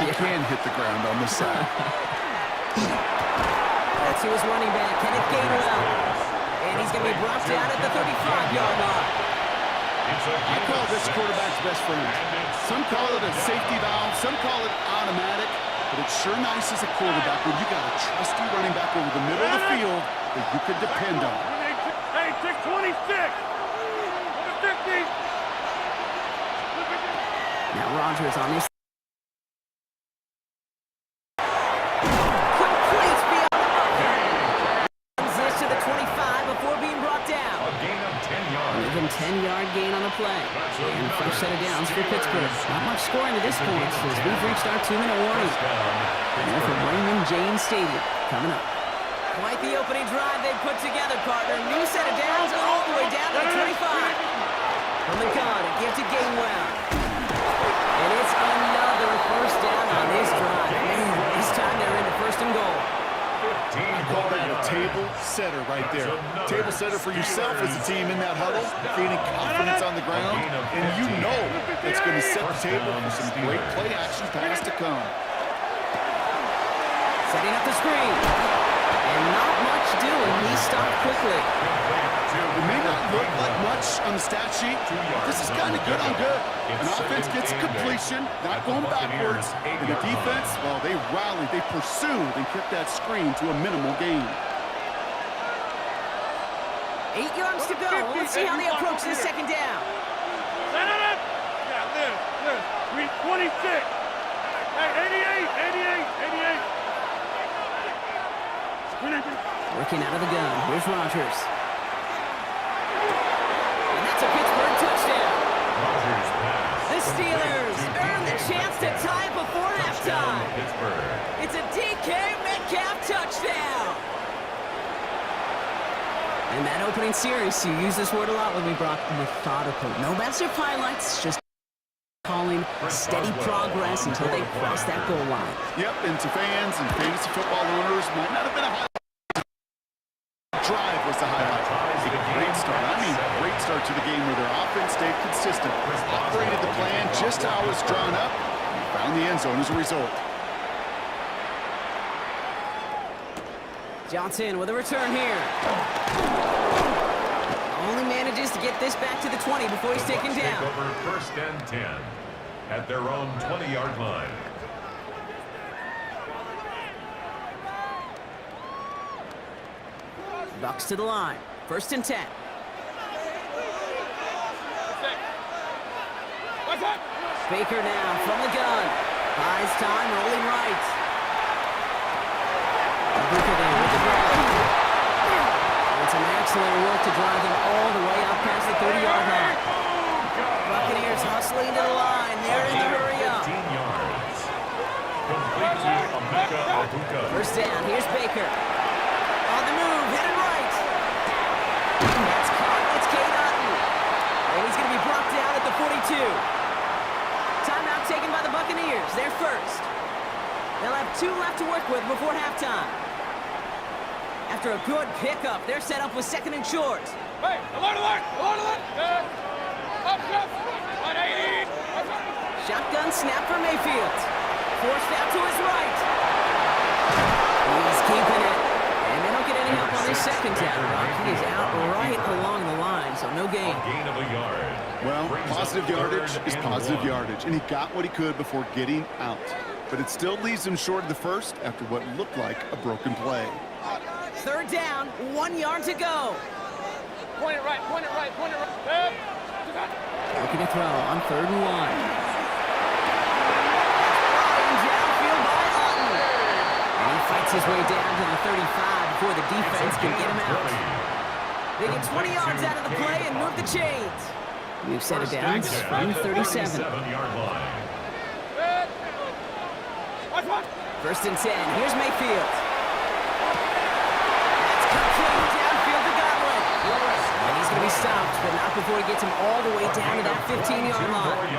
Speaker 7: you can hit the ground on this side.
Speaker 6: Let's see his running back, Kenneth Gainwell. And he's going to be brought down at the 35-yard line.
Speaker 7: I call this quarterback's best friend. Some call it a safety valve, some call it automatic. But it's sure nice as a quarterback when you got a trusty running back over the middle of the field that you can depend on.
Speaker 3: Hey, take 26. 50.
Speaker 6: Now Rodgers on this. Completes beyond the marker. This to the 25 before being brought down.
Speaker 2: A gain
Speaker 6: fresh set of downs for Pittsburgh. Not much scoring to this point as we've reached our 2-minute warning. More from Raymond James Stadium coming up. Quite the opening drive they put together, partner. New set of downs all the way down to the 25. From the gun, it gives to Gainwell. And it's another first down on this drive. Man, this time they're in the first and goal.
Speaker 7: I call that a table setter right there. Table setter for yourself as a team in that huddle, gaining confidence on the ground, and you know it's going to set the table for some great play action pass to come.
Speaker 6: Setting up the screen. And not much doing. He stopped quickly.
Speaker 7: It may not look like much on the stat sheet, but this is kind of good on good. An offense gets a completion, not going backwards, and the defense, well, they rallied, they pursued, and kept that screen to a minimal gain.
Speaker 6: 8 yards to go. Let's see how they approach this second down.
Speaker 3: Yeah, Liz. We 26. Hey, 88.
Speaker 6: Working out of the gun. Here's Rodgers. And that's a Pittsburgh touchdown. The Steelers earn the chance to tie it before halftime. It's a DK Metcalf touchdown. And that opening series, you use this word a lot with me, Brock, methodical. No massive highlights, just calling steady progress until they cross that goal line.
Speaker 7: Yep, and to fans and fantasy football owners, might not have been a highlight. Drive was the highlight. A great start. I mean, great start to the game where their offense stayed consistent, operated the plan just how it was drawn up, and found the end zone as a result.
Speaker 6: Johnson with a return here. Only manages to get this back to the 20 before he's taken down.
Speaker 2: Take over first and 10 at their own 20-yard line.
Speaker 6: Bucks to the line. First and 10. Baker now from the gun. Buys time, rolling right. Baker there with the grab. And some excellent work to drive them all the way up past the 30-yard line. Buccaneers hustling to the line. They're in the hurry up.
Speaker 2: 15 yards. Complete to
Speaker 6: First down. Here's Baker. On the move, headed right. That's caught. It's Cade Otton. And he's going to be brought down at the 42. Timeout taken by the Buccaneers. They're first. They'll have 2 left to work with before halftime. After a good pickup, they're set up with second and short.
Speaker 3: Hey, alert! Up, 180.
Speaker 6: Shotgun snap for Mayfield. Forced out to his right. He's keeping it. And they don't get any help on this second down. He is out right along the line, so no gain.
Speaker 2: gain of a yard.
Speaker 7: Well, positive yardage is positive yardage, and he got what he could before getting out. But it still leaves him short of the first after what looked like a broken play.
Speaker 6: Third down, 1 yard to go.
Speaker 3: Point it right.
Speaker 6: Looking to throw on 3rd and 1. Downfield by Otton. And he fights his way down to the 35 before the defense can get him out. They get 20 yards out of the play and move the chains. We've set it down from the 37. First and 10. Here's Mayfield. That's complete downfield to Godwin. And he's going to be stopped, but not before he gets him all the way down to that 15-yard line.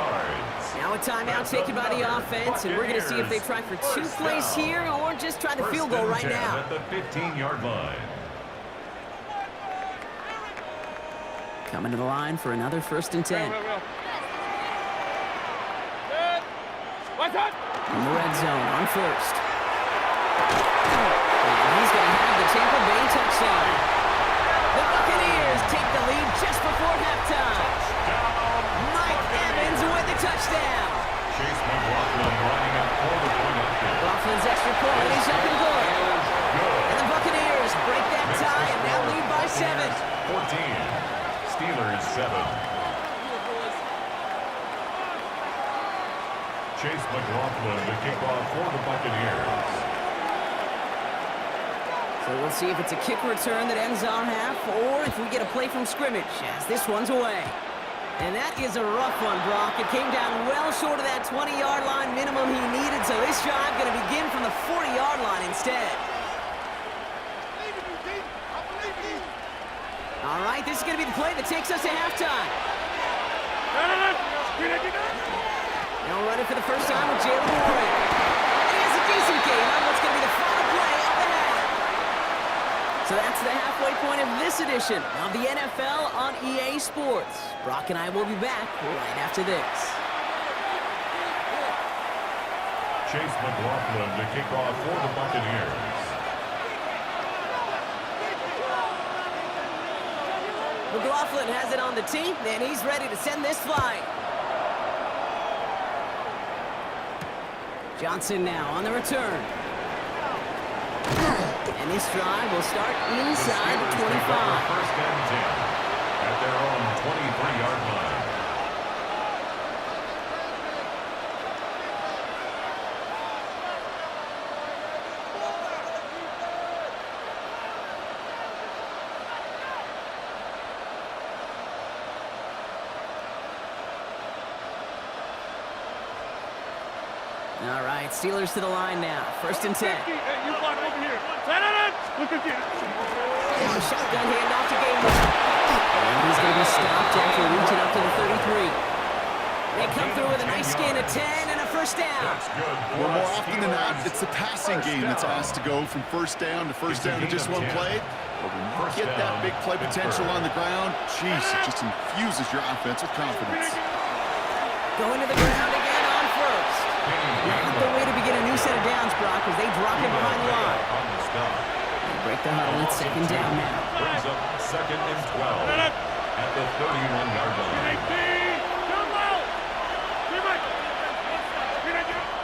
Speaker 6: Now a timeout taken by the offense, and we're going to see if they try for 2 plays here or just try the field goal right now.
Speaker 2: At the 15-yard line.
Speaker 6: Coming to the line for another first and 10. In the red zone on first. And he's going to have the Tampa Bay touchdown. The Buccaneers take the lead just before halftime. Mike Evans with the touchdown.
Speaker 2: Chase McLaughlin lining up for the point after.
Speaker 6: McLaughlin's extra point, he's up and good. And the Buccaneers break that tie and now lead by 7.
Speaker 2: 14. Steelers 7. Chase McLaughlin to kick off for the Buccaneers.
Speaker 6: So we'll see if it's a kick return that ends on half or if we get a play from scrimmage as this one's away. And that is a rough one, Brock. It came down well short of that 20-yard line minimum he needed, so this drive going to begin from the 40-yard line instead. All right, this is going to be the play that takes us to halftime. Now running for the first time with Jalen Warren. He has a decent game on what's going to be the final play of the half. So that's the halfway point of this edition of the NFL on EA Sports. Brock and I will be back right after this.
Speaker 2: Chase McLaughlin to kick off for the Buccaneers.
Speaker 6: McLaughlin has it on the tee, and he's ready to send this flying. Johnson now on the return. And this drive will start inside the 25.
Speaker 2: First and 10 at their own 23-yard line.
Speaker 6: All right, Steelers to the line now. First and 10.
Speaker 3: Hey, you block over here. Look at you.
Speaker 6: Shotgun handoff to Gamer. And he's going to be stopped after reaching up to the 33. They come through with a nice gain of 10 and a first down.
Speaker 7: Well, more often than not, it's the passing game that's asked to go from first down to just one play. But when you get that big play potential on the ground, geez, it just infuses your offense with confidence.
Speaker 6: Going to the ground again on first. Not the way to begin a new set of downs, Brock, as they drop in behind the line. They break the huddle. It's second down now.
Speaker 2: Brings up second and 12 at the 31-yard line.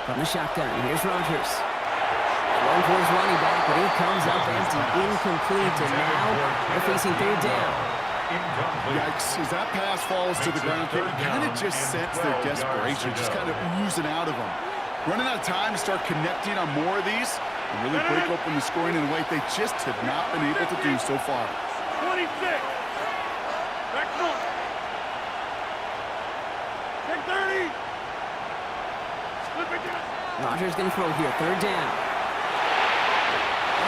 Speaker 6: From the shotgun, here's Rodgers. One for his running back, but he comes up empty, incomplete, and now they're facing third down.
Speaker 7: Yikes, as that pass falls to the ground, you kind of just sense their desperation, just kind of oozing out of them. Running out of time to start connecting on more of these and really break open the scoring in a way they just have not been able to do so far.
Speaker 3: 26. Back north. Take 30. Slip it down.
Speaker 6: Rodgers going to throw here, third down.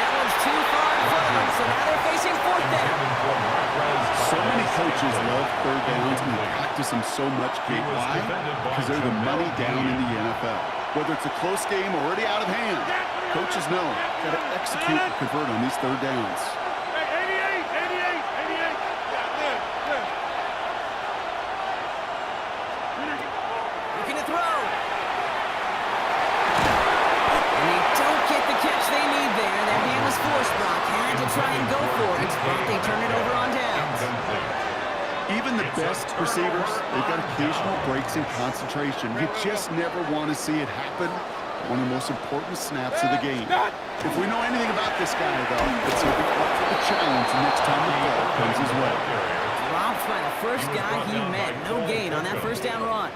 Speaker 6: That one's too far in front, so now they're facing fourth down.
Speaker 7: So many coaches love third downs and they practice them so much. Why? Because they're the money down in the NFL. Whether it's a close game or already out of hand, coaches know got to execute and convert on these third downs.
Speaker 3: Hey, 88. Yeah, good.
Speaker 6: Looking to throw. And they don't get the catch they need there. Their hand was forced, Brock. Had to try and go for it, but they turn it over on downs.
Speaker 7: Even the best receivers, they've got occasional breaks in concentration. You just never want to see it happen. One of the most important snaps of the game. If we know anything about this guy, though, it's he'll be up for the challenge the next time the ball comes his way.
Speaker 6: Dropped by the first guy he met. No gain on that first down run.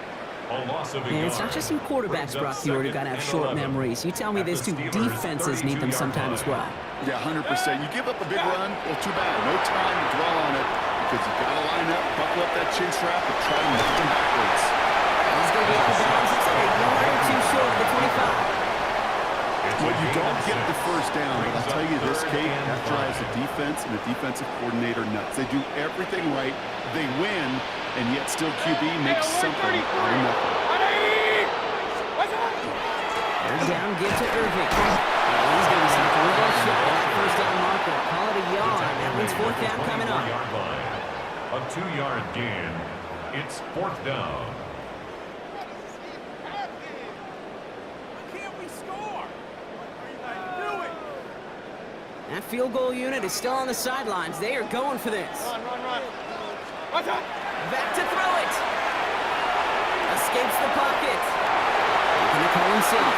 Speaker 6: And it's not just you quarterbacks, Brock, you already got to have short memories. You tell me this too, defenses need them sometime as well.
Speaker 7: Yeah, 100%. You give up a big run, well, too bad. No time to dwell on it because you've got to line up, buckle up that chin strap, and try to knock them backwards.
Speaker 6: He's going to be out of bounds. It's a yard or two short of the 25.
Speaker 7: Well, you don't get the first down, but I'll tell you this, Kate, that drives the defense and the defensive coordinator nuts. They do everything right, they win, and yet still QB makes something out of nothing.
Speaker 6: Third down, get to Irving. He's going to be stopped a little short of that first down marker. Call it a yard. That means fourth down coming up.
Speaker 2: A 2-yard gain. It's fourth down.
Speaker 6: That field goal unit is still on the sidelines. They are going for this.
Speaker 3: Run.
Speaker 6: Back to throw it. Escapes the pocket. Looking to call himself.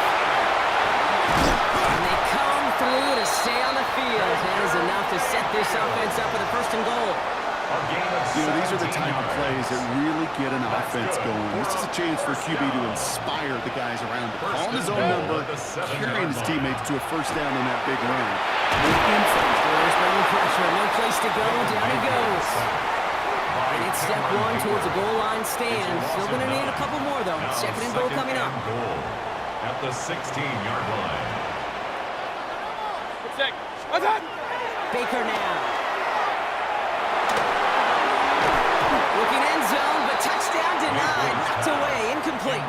Speaker 6: And they come through to stay on the field. That is enough to set this offense up with a first and goal.
Speaker 7: You know, these are the type of plays that really get an offense going. This is a chance for QB to inspire the guys around him. Calling his own number, carrying his teammates to a first down on that big run.
Speaker 6: Inside, bringing pressure, no place to go, down he goes. And it's step one towards a goal line stand. Still going to need a couple more, though. Second and goal coming up.
Speaker 2: Goal at the 16-yard line.
Speaker 6: Baker now. Looking end zone, but touchdown denied. Knocked away, incomplete.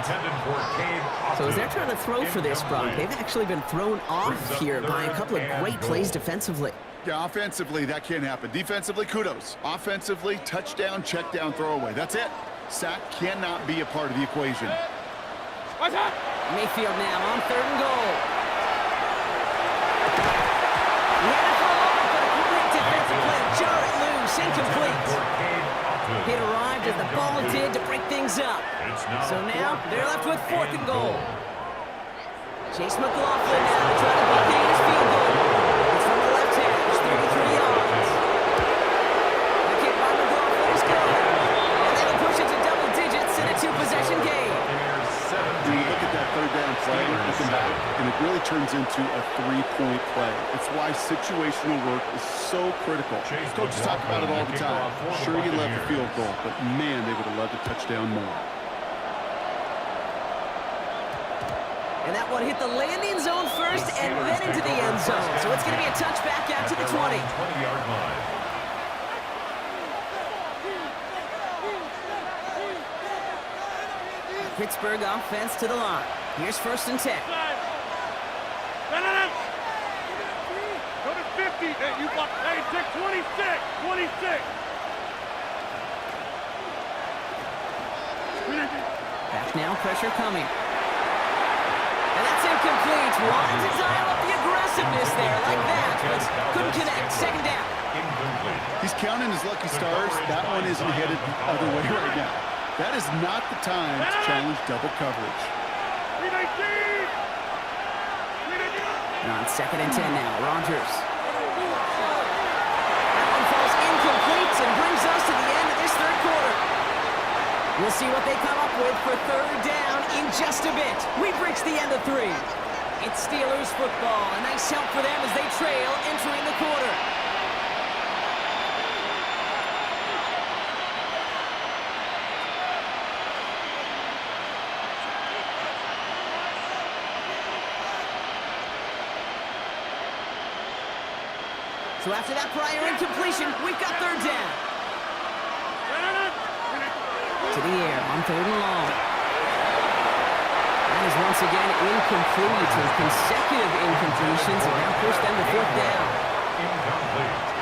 Speaker 6: So as they're trying to throw for this, Brock, they've actually been thrown off here by a couple of great plays defensively.
Speaker 7: Yeah, offensively, that can't happen. Defensively, kudos. Offensively, touchdown, check down, throwaway. That's it. Sack cannot be a part of the equation.
Speaker 6: Mayfield now on third and goal. He had it for a moment, but a great defensive play to jar it loose, incomplete. It arrived as the ball did to break things up. So now they're left with fourth and goal. Chase McLaughlin now to try to blockade his field goal. It's from the left hash, 33 yards. The kick by McLaughlin is good. And that'll push it to double digits in a two-possession game.
Speaker 7: When you look at that third down play, looking back, and it really turns into a three-point play. It's why situational work is so critical. Coaches talk about it all the time. Sure, you love the field goal, but man, they would have loved a touchdown more.
Speaker 6: And that one hit the landing zone first and then into the end zone. So it's going to be a touchback out to the 20.
Speaker 2: 20-yard line.
Speaker 6: Pittsburgh offense to the line. Here's first and 10.
Speaker 3: Go to 50. Hey, you block. Hey, take 26. 26.
Speaker 6: Back now, pressure coming. And that's incomplete. Wanted to dial up the aggressiveness there like that, but couldn't connect. Second down.
Speaker 2: Incomplete.
Speaker 7: He's counting his lucky stars. That one isn't headed the other way right now. That is not the time to challenge double coverage.
Speaker 6: And on second and 10 now, Rodgers. That one falls incomplete and brings us to the end of this third quarter. We'll see what they come up with for third down in just a bit. We've reached the end of three. It's Steelers football. A nice help for them as they trail entering the quarter. So after that prior incompletion, we've got third down. To the air on third and long. That is once again incomplete, and consecutive incompletions have now pushed them to fourth down.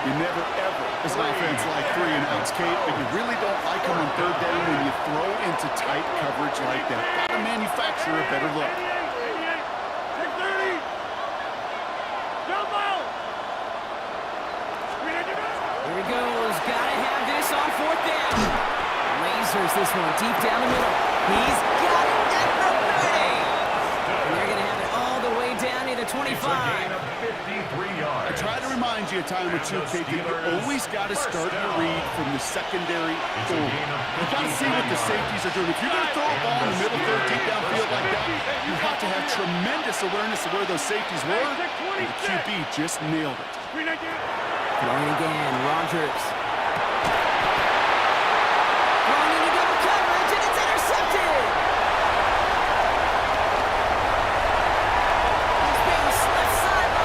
Speaker 7: You never, ever, as an offense, like 3 and outs, Kate, but you really don't like them on third down when you throw into tight coverage like that. Got to manufacture a better look.
Speaker 6: Here he goes. Gotta have this on fourth down. Lasers this one deep down the middle. He's got it at the 30. And they're going to have it all the way down near the 25.
Speaker 7: I try to remind you a time or two, Kate, that you always got to start your read from the secondary forward. You got to see what the safeties are doing. If you're going to throw a ball in the middle third, deep downfield like that, you have to have tremendous awareness of where those safeties were. And the QB just nailed it.
Speaker 6: Throwing again, Rodgers.